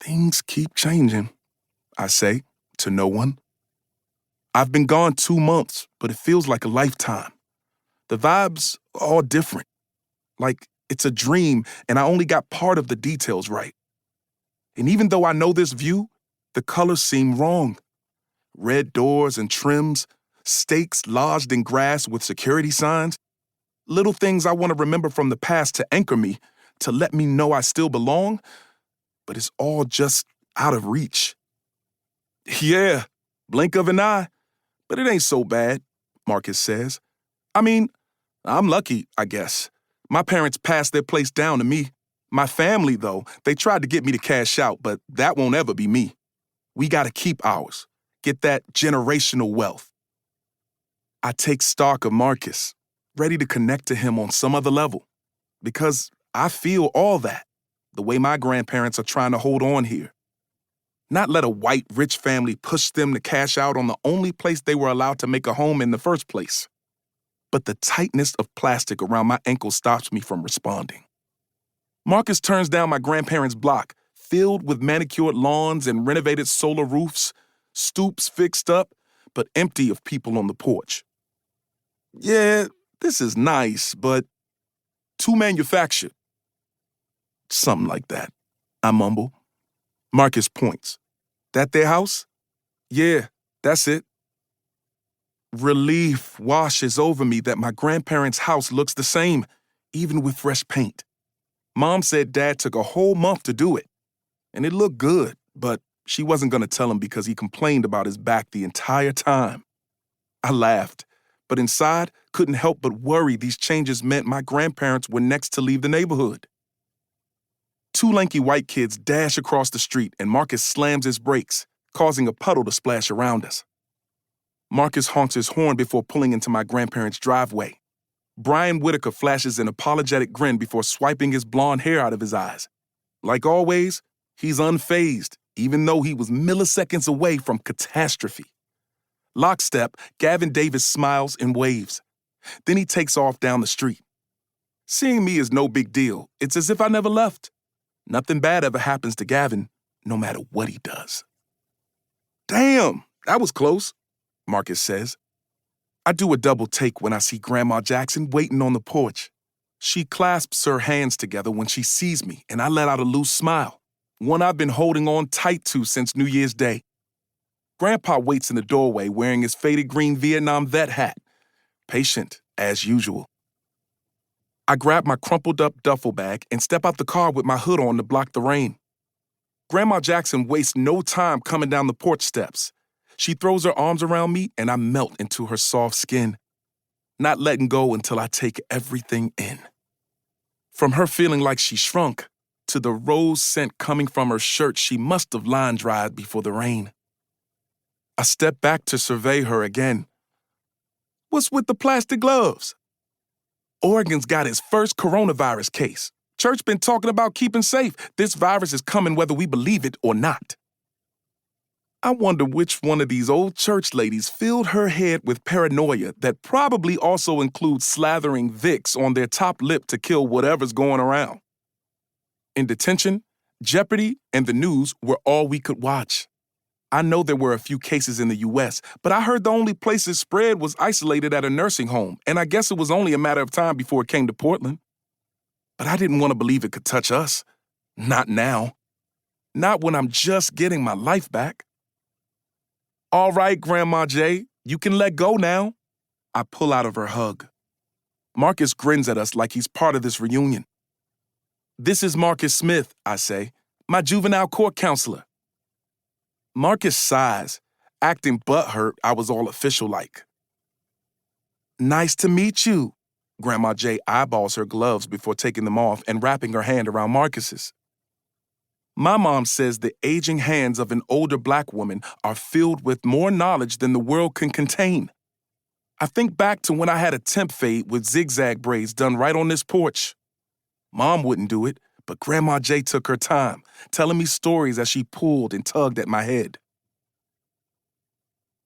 Things keep changing, I say, to no one. I've been gone 2 months, but it feels like a lifetime. The vibes are all different. Like it's a dream, and I only got part of the details right. And even though I know this view, the colors seem wrong. Red doors and trims, stakes lodged in grass with security signs, little things I want to remember from the past to anchor me, to let me know I still belong, but it's all just out of reach. Yeah, blink of an eye, but it ain't so bad, Marcus says. I mean, I'm lucky, I guess. My parents passed their place down to me. My family, though, they tried to get me to cash out, but that won't ever be me. We gotta keep ours, get that generational wealth. I take stock of Marcus, ready to connect to him on some other level, because I feel all that, the way my grandparents are trying to hold on here. Not let a white, rich family push them to cash out on the only place they were allowed to make a home in the first place. But the tightness of plastic around my ankle stops me from responding. Marcus turns down my grandparents' block, filled with manicured lawns and renovated solar roofs, stoops fixed up, but empty of people on the porch. Yeah, this is nice, but too manufactured. Something like that, I mumble. Marcus points. That their house? Yeah, that's it. Relief washes over me that my grandparents' house looks the same, even with fresh paint. Mom said Dad took a whole month to do it, and it looked good, but she wasn't going to tell him because he complained about his back the entire time. I laughed, but inside couldn't help but worry these changes meant my grandparents were next to leave the neighborhood. 2 lanky white kids dash across the street and Marcus slams his brakes, causing a puddle to splash around us. Marcus honks his horn before pulling into my grandparents' driveway. Brian Whitaker flashes an apologetic grin before swiping his blonde hair out of his eyes. Like always, he's unfazed, even though he was milliseconds away from catastrophe. Lockstep, Gavin Davis smiles and waves. Then he takes off down the street. Seeing me is no big deal. It's as if I never left. Nothing bad ever happens to Gavin, no matter what he does. Damn, that was close, Marcus says. I do a double take when I see Grandma Jackson waiting on the porch. She clasps her hands together when she sees me, and I let out a loose smile, one I've been holding on tight to since New Year's Day. Grandpa waits in the doorway wearing his faded green Vietnam vet hat, patient as usual. I grab my crumpled up duffel bag and step out the car with my hood on to block the rain. Grandma Jackson wastes no time coming down the porch steps. She throws her arms around me and I melt into her soft skin, not letting go until I take everything in. From her feeling like she shrunk, to the rose scent coming from her shirt she must have line dried before the rain. I step back to survey her again. What's with the plastic gloves? Oregon's got its first coronavirus case. Church been talking about keeping safe. This virus is coming whether we believe it or not. I wonder which one of these old church ladies filled her head with paranoia that probably also includes slathering Vicks on their top lip to kill whatever's going around. In detention, Jeopardy and the news were all we could watch. I know there were a few cases in the U.S., but I heard the only place it spread was isolated at a nursing home, and I guess it was only a matter of time before it came to Portland. But I didn't want to believe it could touch us. Not now. Not when I'm just getting my life back. All right, Grandma J, you can let go now. I pull out of her hug. Marcus grins at us like he's part of this reunion. This is Marcus Smith, I say, my juvenile court counselor. Marcus sighs, acting butthurt I was all official-like. Nice to meet you. Grandma J eyeballs her gloves before taking them off and wrapping her hand around Marcus's. My mom says the aging hands of an older black woman are filled with more knowledge than the world can contain. I think back to when I had a temp fade with zigzag braids done right on this porch. Mom wouldn't do it, but Grandma J took her time, telling me stories as she pulled and tugged at my head.